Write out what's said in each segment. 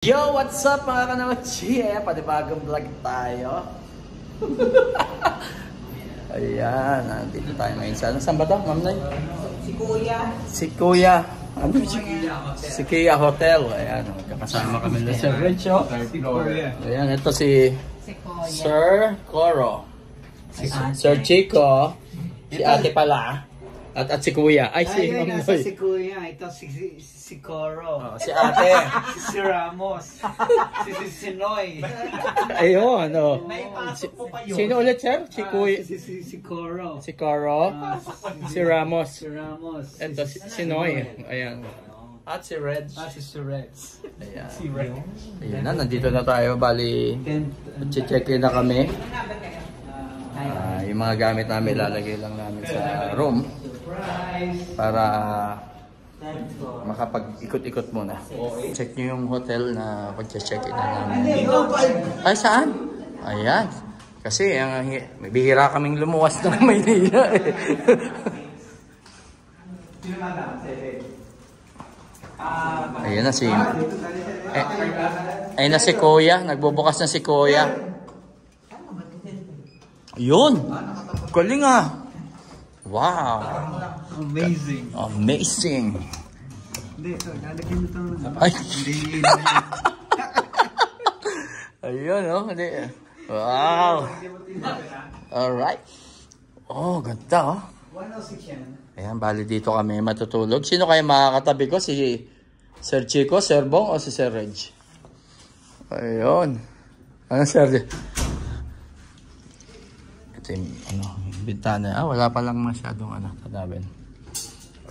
Yo, what's up mga kanochi? Panibagong vlog tayo. Ayan, nandito tayo ngayon. Saan ba ito, Ma'am Nay? Si Kuya. Si Kuya. Ano? Si Kuya Hotel. Ayan, kakasama kami na Sir Richo. Ayan, ito si Sir Coro. Sir Chico. Si ate pala. At si Kuya. Ay, si Ma'am Noy. Si Kuya. Ito si Coro. Oh, si ate. Si Ramos. Si Noy. Ayun, ano. Naipasok mo pa yun. Sino ulit, sir? Si Kuya. Si Coro. Si Coro. Si Ramos. Si Ramos. Ito, si Noy. Ayan. At si Reg. Si Reds. Ayan. Si Reg. Ayan na, nandito na tayo. Bali, check-in na kami. Yung mga gamit namin, lalagay lang namin sa room. Para makapag-ikot-ikot muna. Check nyo yung hotel na pag-check-in na namin. Ay, saan? Ayan. Kasi may bihira kaming lumuwas ng Maynila eh. Ayan na si... Ayan na si Kuya. Nagbubukas na si Kuya. Yun! Galing ah! Wow! Amazing. Amazing! Hindi, ito. Lalagyan mo ito. Ay! Ayun oh! Wow! Alright! Oh, ganda oh! 106 yan. Ayan, bali dito kami matutulog. Sino kayo makakatabi ko? Si Sir Chico, Sir Bong, o si Sir Reg? Ayun. Ano, Sir? Ito yung, bintana. Wala pa lang masyadong, tanawin.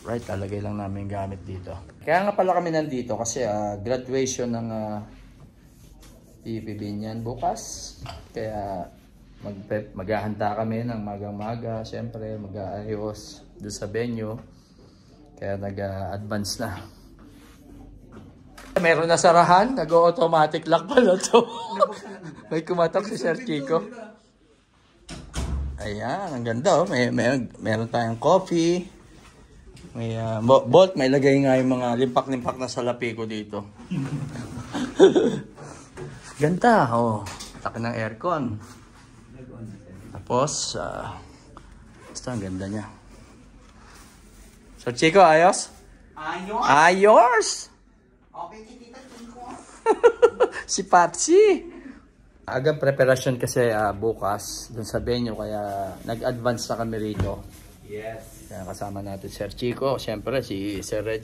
Alright, talagay lang namin gamit dito. Kaya nga pala kami nandito kasi graduation ng PPB niyan bukas. Kaya maghahanda kami ng magang-maga. Siyempre, mag-aayos doon sa venue. Kaya nag-advance na. Meron na sarahan. Nag-automatic lock pala to. May kumatok si Sir Chico. Ayan, ang ganda oh. Meron tayong coffee. May bolt. May lagay nga yung mga limpak-limpak na salapi ko dito. Ganda oh. Taki ng aircon. Tapos, basta ang ganda niya. Sir Chico, ayos? Ayos? Ayos! Okay, titita. Si Patsy! Agang preparasyon kasi bukas dun sa venue, kaya nag-advance na kami rito. Yes. Kaya kasama natin Sir Chico, siyempre si Sir Reg,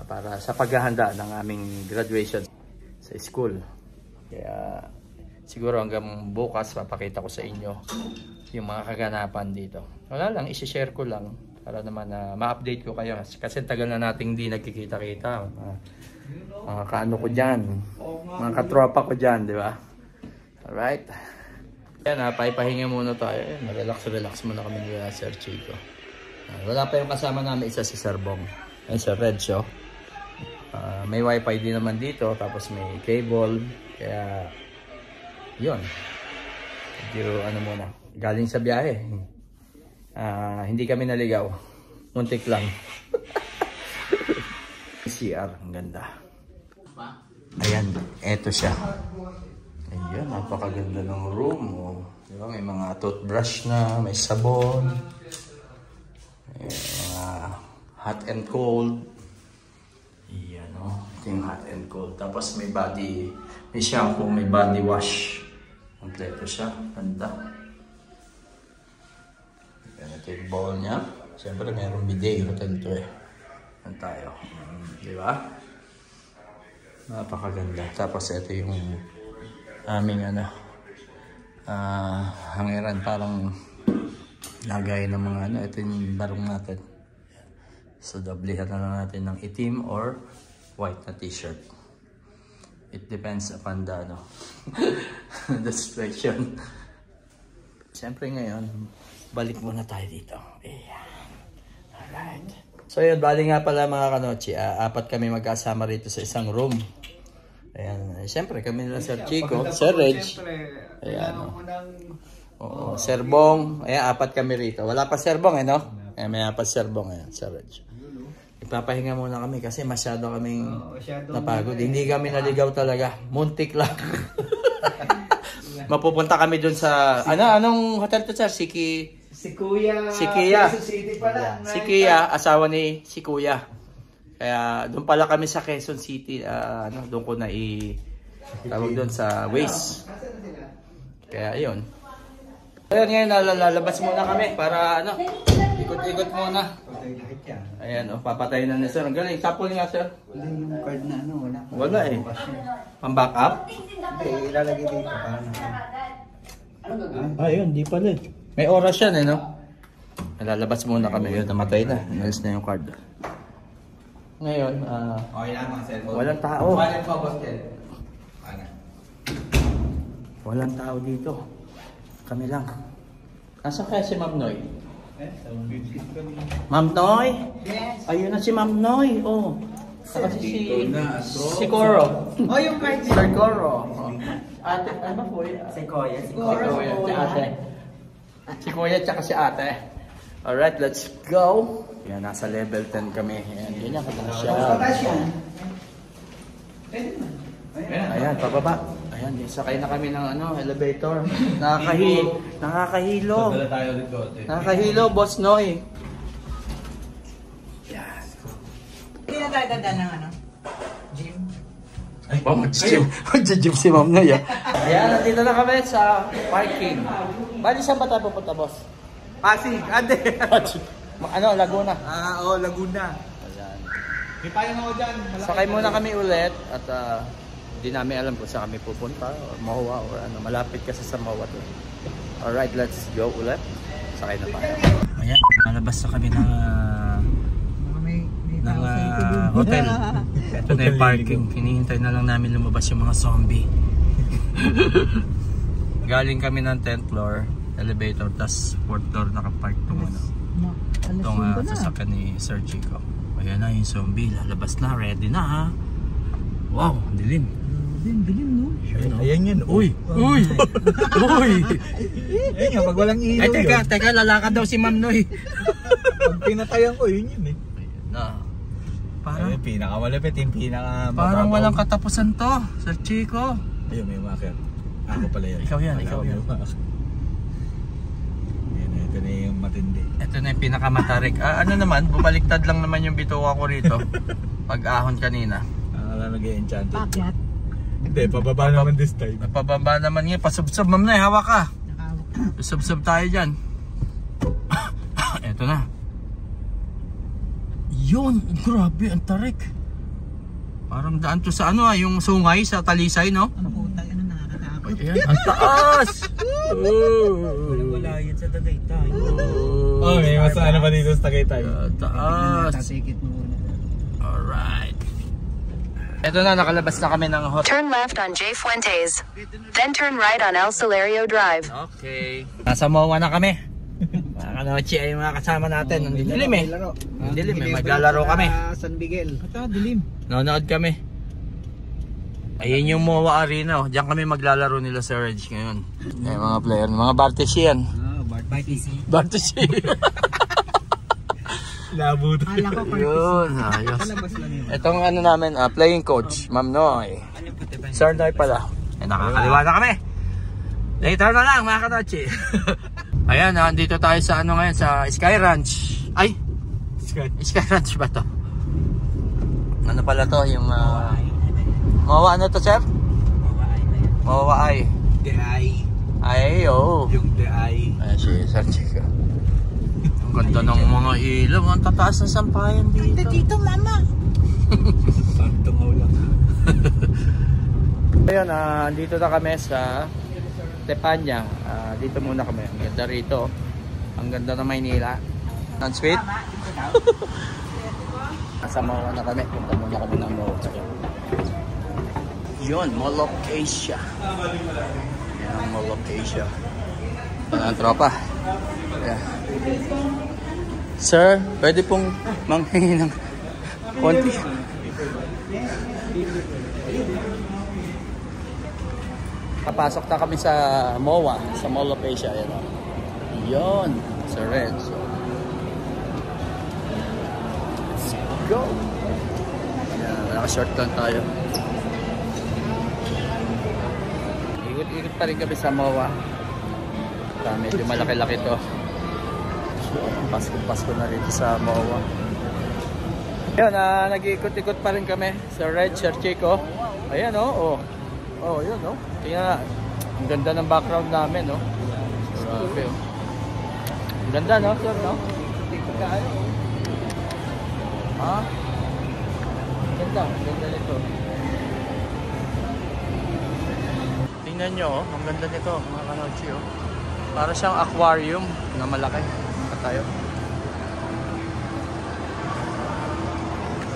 para sa paghahanda ng aming graduation sa school. Kaya siguro hanggang bukas papakita ko sa inyo yung mga kaganapan dito. Wala lang, isi-share ko lang para naman ma-update ko kayo. Kasi tagal na nating hindi nagkikita-kita. Mga kaano ko dyan. Mga katropa ko dyan, di ba? Alright. Yan, paipahinga muna tayo. Relax muna kami ni Sir Chico. Wala pa yung kasama namin, isa si Sir Bong. Ay, Sir Red Show. May wifi din naman dito. Tapos may cable. Kaya yun. Medyo muna. Galing sa biyahe. Hindi kami naligaw. Muntik lang. CR. Ang ganda. Ayan. Eto siya. Ayan. Napakaganda ng room. Oh. Diba? May mga toothbrush na. May sabon. May mga hot and cold. Ayan. Oh. Ito yung hot and cold. Tapos may body. May shampoo. May body wash. Kompleto siya. Ganda. Ito yung bowl niya. Siyempre mayroong bidet. Hotel to eh. Yan tayo. Di ba? Napakaganda. Tapos ito yung aming hangiran. Parang lagay ng mga ito yung barong natin. So doblihan na lang natin ng itim or white na t-shirt. It depends upon the situation. Siyempre ngayon, balik muna tayo dito. Ayan. Alright. So yun, bali nga pala mga kanochi, apat kami magkasama rito sa isang room. Ayan. Siyempre kami nila Sir Chico, Sir Reg. Ayan. Oo, Sir Bong. Ayan, apat kami rito. Wala pa Sir Bong no? Ayan, may apat Sir Bong. Ayan, Sir Reg. ipapahinga muna kami kasi masyado kaming masyado napagod. Hindi kami naligaw talaga. Muntik lang. Mapupunta kami dun sa... Anong hotel to, sir? Si Kuya. Si Kia. Quezon City pala. Si Kia, asawa ni si Kuya. Kaya doon pala kami sa Quezon City. Doon ko na tawag doon sa Waze. Kaya ayun. Ayan, ngayon lalabas muna kami para ikot-ikot muna. Ayan, papatayin na ni sir. Ang galing. Sapol nga, sir. Wala yung card na wala. Wala eh. Pang-back up? Hindi, ilalagay dito. Ayun, di pala eh. May oras yan eh, no? Lalabas muna kami. Yun, namatay na. Inalis na yung card. Ngayon, Okay lang mga cellphone. walang tao. Walang pa, boss Kel. Walang tao dito. Kami lang. Nasaan kaya si Ma'am Noy? Ma'am Noy? Yes. Ayun na si Ma'am Noy. Oh. Saka si Coro. Oh, yung card Sir Coro. Ate, ano ba po yun? Si Kuya. Si ate. Si Kuya tsaka si ate. Alright, let's go. Yan, nasa level 10 kami. Yan, ganyan kataas siya. Ayan, pababa. Ayan, sakay na kami ng elevator. Nakakahilo. Nakakahilo, Boss Noy. Yan. Hindi na tayo dadaan ng gym. Ay, mag-gym. Mag-gym si Ma'am Noy. Ayan, nandito na kami sa parking. Bali, saan ba tayo pupunta, boss? Pasig, ade. Laguna. Oo, Laguna. Ayan. May payang ako dyan. Sakay muna kami ulit at hindi namin alam kung saan kami pupunta. Mahuwa or malapit kasi sa Mahuwa to. Alright, let's go ulit. Sakay na tayo. Ayan, nalabas na kami ng hotel. Ito na yung parking. Hinihintay na lang namin lumabas yung mga zombie. Galing kami ng 10th floor elevator, tas 4th floor nakapark itong sasakyan ni Sir Chico. Ayan na yung zombie, lalabas na, ready na ha. Wow, dilim. Dilim, no? Ayan yan, uy! Uy! Uy! Ayan nga, pag walang ilaw yun. Teka, lalakad daw si Ma'am Noy. Pag pinatayan ko, yun eh. Ayan na. Parang pinakamalapit, yung parang walang katapusan to, Sir Chico. Ayun, may marker. Ako pala yan. Ikaw yan, ikaw yan. Ito na yung matindi. Ito na yung pinakamatarik. Ano naman, bumaliktad lang naman yung bituka ko rito. Pag-ahon kanina. Akala nag-e-enchanted. Bakit? Hindi, pababa naman this time. Pababa naman nga, pasubsob Ma'am Noy, hawak ka. Pasubsob tayo dyan. Ito na. Yun, grabe, ang tarik. Parang daan to sa yung sungay sa Talisay, no? Ano po, nakakatakot. Ayan, ang taas! Wala yan sa Tagaytay. Oh, may mas ano pa dito sa Tagaytay. Taas. Tatikit mo muna. Alright. Ito na, nakalabas na kami ng hotel. Turn left on J. Fuentes, then turn right on El Celerio Drive. Okay. Nasa Mawa na kami. Mga kanochi ay mga kasama natin. Ang dilim eh. Ang dilim eh. Maglalaro kami. San Miguel. Ito, dilim. Nanonood kami. Ayun yung Mawa Arena. Diyan kami maglalaro nila sa Reg ngayon. Ay, mga player. Mga Bartes yan. Bartes yan. Labo to. Yun, ayos. Itong namin, playing coach, Ma'am Noy. Sir Noy pala. Ay, nakakaliwa na kami. Later na lang, mga kanochi. Ayan, nandito tayo sa ngayon, sa Sky Ranch. Ay! Sky Ranch ba to? Ano pala to, yung Mawa ano to, sir? Mawa ay. The Eye. Ay, oo. Yung The Eye. Ayan si Sir Chico. Ang ganda ng mga ilaw. Ang tataas ng sampayan dito. Dito, mama. Tungaw lang. Ayan, dito na kami sa Tepanya. Dito muna kami. Ang ganda rito. Ang ganda ng Maynila. Ang sweet. Nasa Mawa na kami. Punta muna kami ng Mawa. Yun, Mall of Asia. Yan, Mall of Asia. Ang tropa. Yeah. Sir, pwede pong manghingi ng konti. Papasok na kami sa MOA, sa Mall of Asia. Ayan. Yun, Sir Red. So, go! Ayan, naka-short lang tayo. Ikot-ikot pa rin kami sa MOA. Medyo malaki-laki to. So, Pasko na rito sa MOA. Ayan, nag-iikot-ikot pa rin kami sa Red, Sir Chico. Ayan, oh. Oh, yun, oh. Tingnan na. Ang ganda ng background namin, no? Grabe, oh. Ang ganda, no, sir, no? Ikot tayo. Ha? Ang ganda nito. Tingnan nyo, oh. Ang ganda nito, mga kanochi, oh. Para siyang aquarium na malaki. Tayo.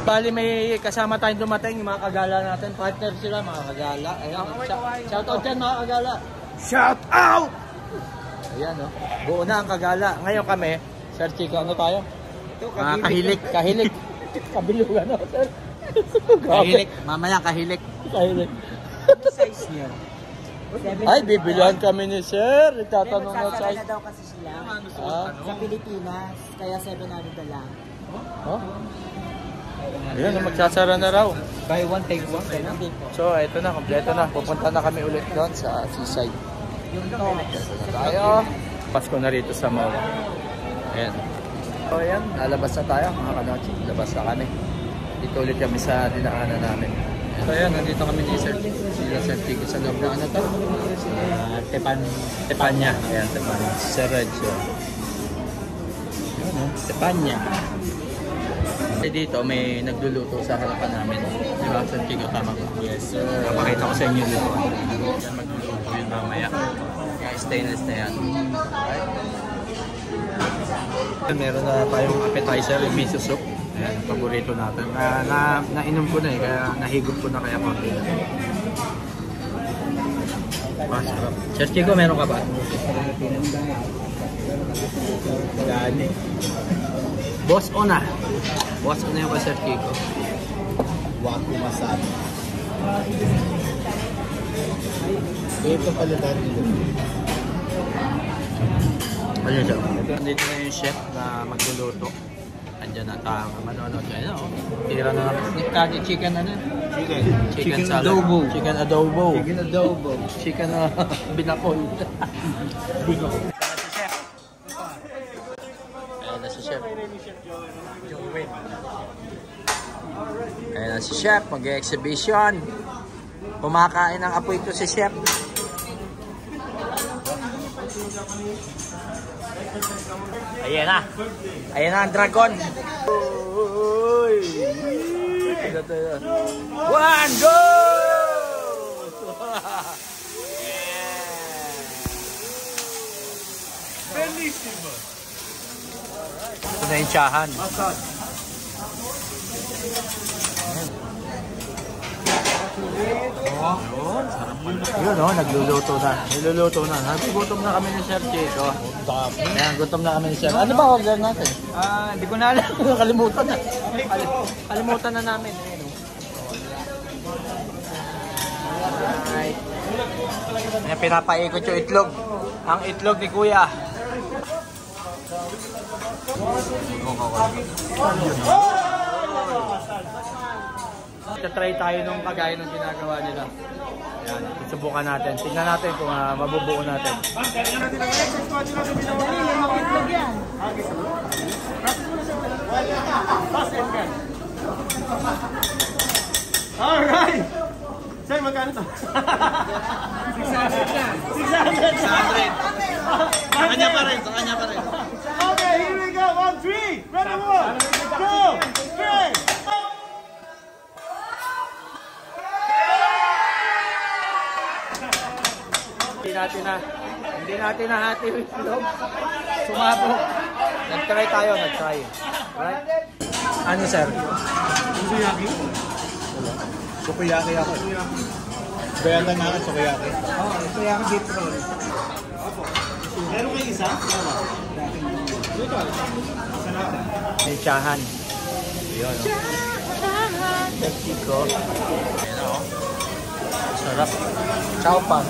Bali may kasama tayong dumating, yung mga kagala natin. Partner sila, mga kagala. Ayan, shout out dyan mga kagala. Shout out! Ayan, oh. Buo na ang kagala. Ngayon kami, Sir Chico, ano tayo? Kahilik. Kabilugan, no, sir? Kahilik. Mamaya kahilik. Kahilik. Size niya. Ay, bibilihan kami ni Sir. Itatanong na Magsasara size. na daw kasi sila sa Pilipinas, kaya 700 na lang. Oh? Ayan, magsasara na raw. Buy one, take one. So, ito na, kompleto na. Pupunta na kami ulit doon sa seaside. Yung to. Tayo. Pasko na rito sa MOA. Ayan. So, ayan, lalabas na tayo, mga kanochi. Labas na kami. Dito ulit kami sa dinaanan namin. So, ayan, nandito kami ni Sir. Sila Sir Chico sa loob na ano to? Tepanya. Ayan, Tepanya. Sir Red. So. Ayan, Tepanya. Kasi dito may nagluluto sa harapan namin. Di ba, Sir Chico, tama ba? Yes, sir. Pakita ko sa inyo dito. Yan, magluluto yun mamaya. Kaya stainless na yan. Meron na tayong appetizer, yung miso soup. Ayan, paborito natin. Nainom ko na eh, kaya nahigop ko na kaya konti. Masarap. Sir Chico, meron ka ba? Gani. Boss Ona. Boss Ona yung ka, Sir Chico. Waku masarap. Ito pala dati. Ano siya? Dito na yung chef na magluluto. Andiyan na tayo manonood. Ayan o. Tira na naman. Kaki chicken ano? Chicken salad. Adobo. Chicken adobo. Chicken binakol. Ayan na si chef. Ayan na si chef. Mag-exhibition. Kumakain ng apoy ito si chef. Ayan na. Ayan na ang dragon. Uy. One, go! Bellissimo. Ito na yung tsahan. Yun o, nagluluto na. Niluluto na. Nagugutom na kami ni Sir Chico. Ayan, gutom na kami ni Sir. Ano ba order natin? Hindi ko na alam. Kalimutan na. Kalimutan na namin. Alright. Ayan, pinapaikot yung itlog. Ang itlog ni Kuya. Try tayo nung kagaya ng ginagawa nila. Ayan, subukan natin. Tignan natin kung mabubuo natin. Alright! Sir, magkano to? 600 lang. 600. Sa kanya pa rin, Okay, here we go. 1, 3. Ready, 1, 2, 3. Hindi natin nahati yung itlog. Sumabog. Nag-try tayo, Right? Ano, sir? Sukiyaki? Sukiyaki ako. Bayatan na akin, sukiyaki. Sukiyaki beef roll. Meron kayo isa? May tsahan. Yun, o. Sir Chico. Ayan, o. Sarap. Chow pan.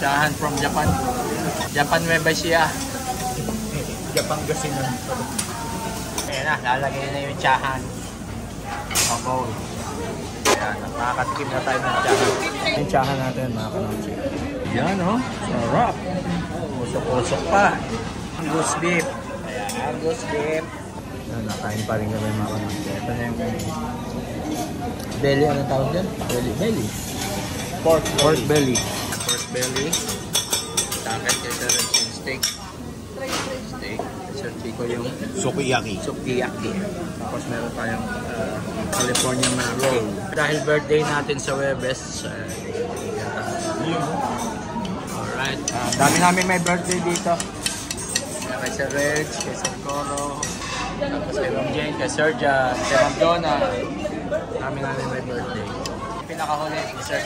Tsahan from Japan. Japan Nueva Ecija. Japang gasinan. Ayan na, lalagay na yung tsahan. Pabowl. Ayan, makakatikim na tayo ng tsahan. Yung tsahan natin, mga kanochi. Yan, oh. Sarap. Usok-usok pa. Angus beef. Ayan, Angus beef. Ayan, nakain pa rin kami, mga kanochi. Ito na yung belly. Anong tawag dyan? Belly. Pork belly. Pork belly. Takay kay Sir yung steak. Sir Chico yung Sukiyaki. Tapos meron tayong California roll. Dahil birthday natin sa Webes, alright. Dami namin may birthday dito. Kay Sir Reg, kay Sir Coro, tapos kay Ma'am Jane, kay Sir Jan, kay Ma'am Donna. Dami namin may birthday. Pinakahuli, Sir.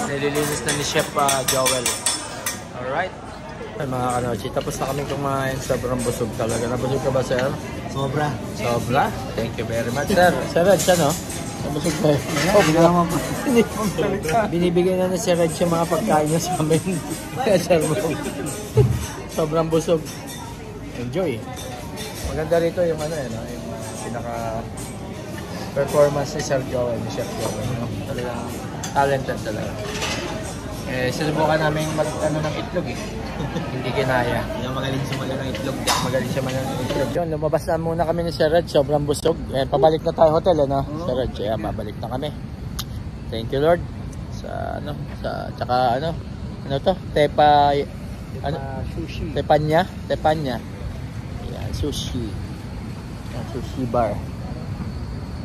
Nililinis na ni Chef Joel. Alright. Ay mga kanochi, tapos na kami kumain. Sobrang busog talaga. Nabusog ka ba, sir? Sobra. Sobra? Thank you very much, sir. Sir Reg, ano? Nabusog ba? Binibigay na ni Sir Reg yung mga pagkain niya sa amin. Kaya sir mo. Sobrang busog. Enjoy. Maganda rito yung ano eh, no? Yung pinaka performance ni Sir Joel, ni Chef Joel. No? Talagang talented talaga. Eh, sinubukan namin mag-ano ng itlog eh. Hindi kinaya. Hindi ako magaling sumala ng itlog. Magaling siya man ng itlog. Yun, lumabas na muna kami ni Sir Reg. Sobrang busog. Eh, pabalik na tayo hotel, no? Sir Reg, eh, pabalik na kami. Thank you, Lord. Sa, ano, sa, tsaka, ano to? Sushi. Tepanya. Ayan, sushi. Ayan, sushi bar.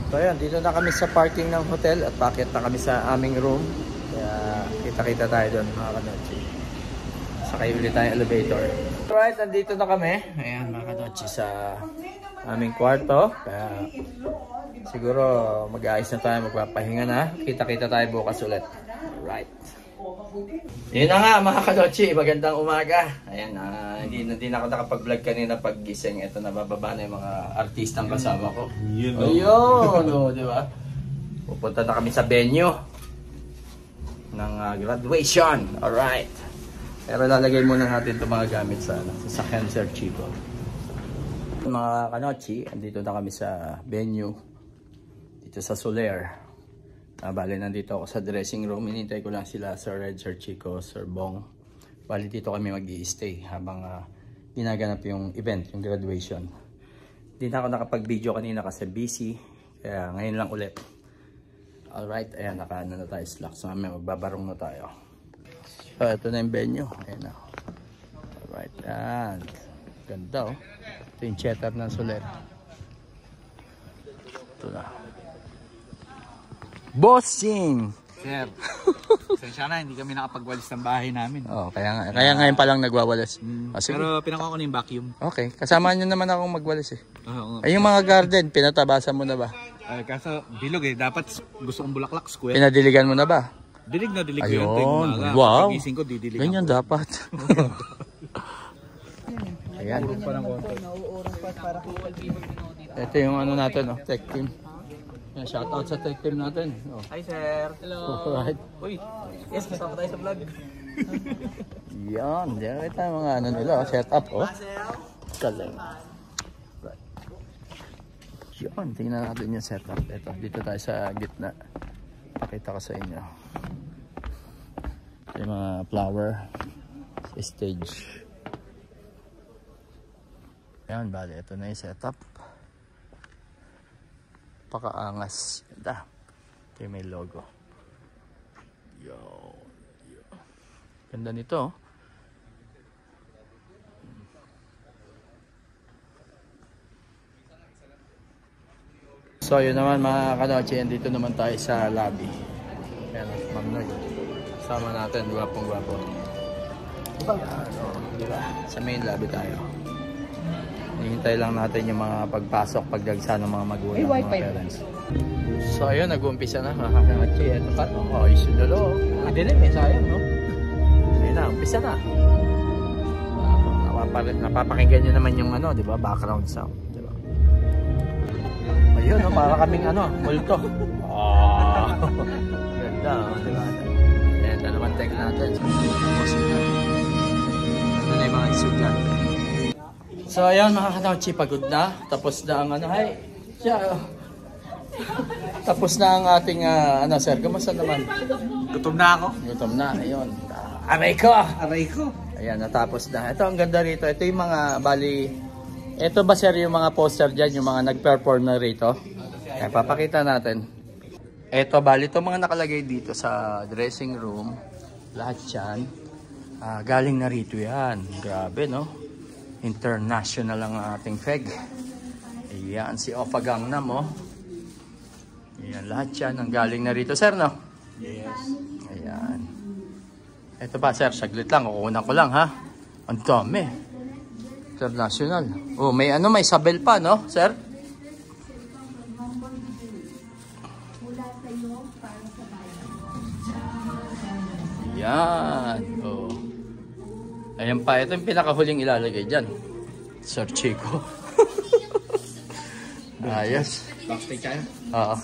So, ayan, dito na kami sa parking ng hotel at packet na kami sa aming room. Kaya, kita-kita tayo doon, mga kanochi. Sakay ulit tayong elevator. Alright, nandito na kami. Ayan, mga kanochi, sa aming kwarto. Kaya, siguro, mag-aayos na tayo, magpapahinga na. Kita-kita tayo bukas ulit. Alright. Yun na nga, mga kanochi, magandang umaga. Ayan, hindi na ako nakapag-vlog kanina pag-gising. Ito, nabababa na yung mga artistang kasama ko. Ayun, no, di ba? Pupunta na kami sa venue ng graduation. Alright. Pero lalagay muna natin itong mga gamit sa sasakyan Sir Chico. Mga kanochi, andito na kami sa venue. Dito sa Soler. Bali, nandito ako sa dressing room. Hinintay ko lang sila Sir Red, Sir Chico, Sir Bong. Bali, dito kami mag-i-stay habang ginaganap yung event, yung graduation. Hindi na ako nakapag-video kanina kasi busy. Kaya ngayon lang ulit. Alright, ayan, nakaano na tayo slack. So, magbabarong na tayo. So, ito na yung venue. Ayan na. Alright, yan. Ganda, oh. Ito yung cheddar ng Soler. Ito na. Bossing! Sir, sensya na, hindi kami nakapagwalis ng bahay namin. Oh, kaya ngayon pa lang nagwawalis. Pero pinakuha ko na yung vacuum. Okay, kasama nyo naman akong magwalis eh. Oo. Ay, yung mga garden, pinatabasan mo na ba? Kaso, bilog eh. Dapat gusto kong bulaklak square. Pinadiligan mo na ba? Dilig na dilig ko Ayun, yun. wow. Pagising ko, didiligan Ganyan ko. dapat. Ayan. Ito yung ano natin, oh, tech team. Yan, shoutout sa tech team natin. Oh. Hi, sir. Hello. Alright. Uy, yes, kasama tayo sa vlog. Yan, diyan kita mga ano nila, setup, oh. Galing. Right. Yan, tingnan natin yung setup. Ito, dito tayo sa gitna. Pakita ko sa inyo. Ito yung mga flower stage. Yan, bali, ito na yung setup. Pakaangas. Ganda. Ito yung may logo. Yo. Ganda nito. So yun naman mga kanochi, dito naman tayo sa lobby. Ayan, Ma'am Noy. Sama natin, gwapong-gwapo. Diba? Diba? Sa main lobby tayo. Hihintay lang natin yung mga pagpasok, pagdagsa ng mga magulang, mga parents. So ayun, nag-uumpisa na mga kanochi. Ito pa, oh, isunulo. Madilim eh, sayang, no? Ayun na, umpisa na. Napapakinggan nyo naman yung ano, di ba? Background sound. Di ba? Ayun, no? Para kaming ano, multo. Oh, ganda, di ba? Ayan, dalawang take natin. Tapos ito. Ito na yung mga estudyante. So ayan mga kanauchi, pagod na. Tapos na ang ano, hay. Siya. Tapos na ang ating ano sir, kamusta naman? Gutom na ako. Gutom na, ayun. Aray ko! Aray ko. Ayan, natapos na. Ito ang ganda rito. Ito yung mga, bali, ito ba sir yung mga poster dyan, yung mga nag-perform na rito? Kaya papakita natin. Ito, bali, ito mga nakalagay dito sa dressing room. Lahat yan. Galing na rito yan. Grabe, no? International ang ating FEG. Ayan, si Oppa Gangnam, oh. Ayan, lahat yan ang galing na rito, sir, no? Yes. Ayan. Ito pa, sir, saglit lang. Kukunan ko lang, ha? Ang dami. International. Oh, may ano, may sabel pa, no, sir? Ayan. Oh. Ayan pa. Ito yung pinakahuling ilalagay dyan. Sir Chico. Ayos. Backstage tayo. Oo.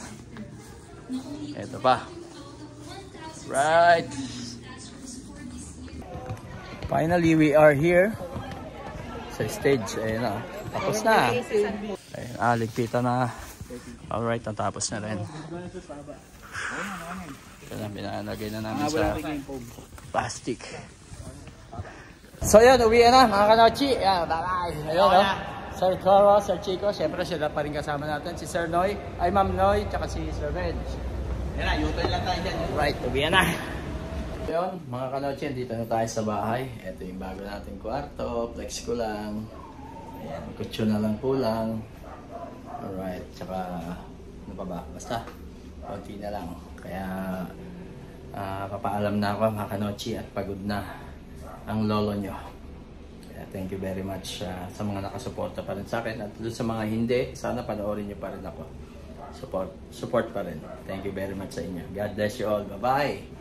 Ito pa. Right. Finally, we are here sa stage. Ayan na. Tapos na. Ayan, ligpitan na. Alright, natapos na rin. Ito na, binalagay na namin sa plastic. So yun, uwi na mga kanauchi. Ayan, bye-bye. Ayun, no? Sir Coro, Sir Chico, syempre sila pa rin kasama natin. Si Sir Noy, ay Ma'am Noy, tsaka si Sir Reg. Yan na, U-turn lang tayo dyan. Right, uwi na. Yun, mga kanauchi, dito na tayo sa bahay. Ito yung bago nating kwarto. Flex ko lang. Ayan, kutso na lang po lang. Alright, tsaka ano pa ba? Basta, konti na lang. Kaya, papaalam na ako mga kanauchi at pagod na ang lolo nyo. Kaya thank you very much sa mga nakasuporta pa rin sa akin. At doon sa mga hindi, sana panoorin nyo pa rin ako. Support pa rin. Thank you very much sa inyo. God bless you all. Bye-bye!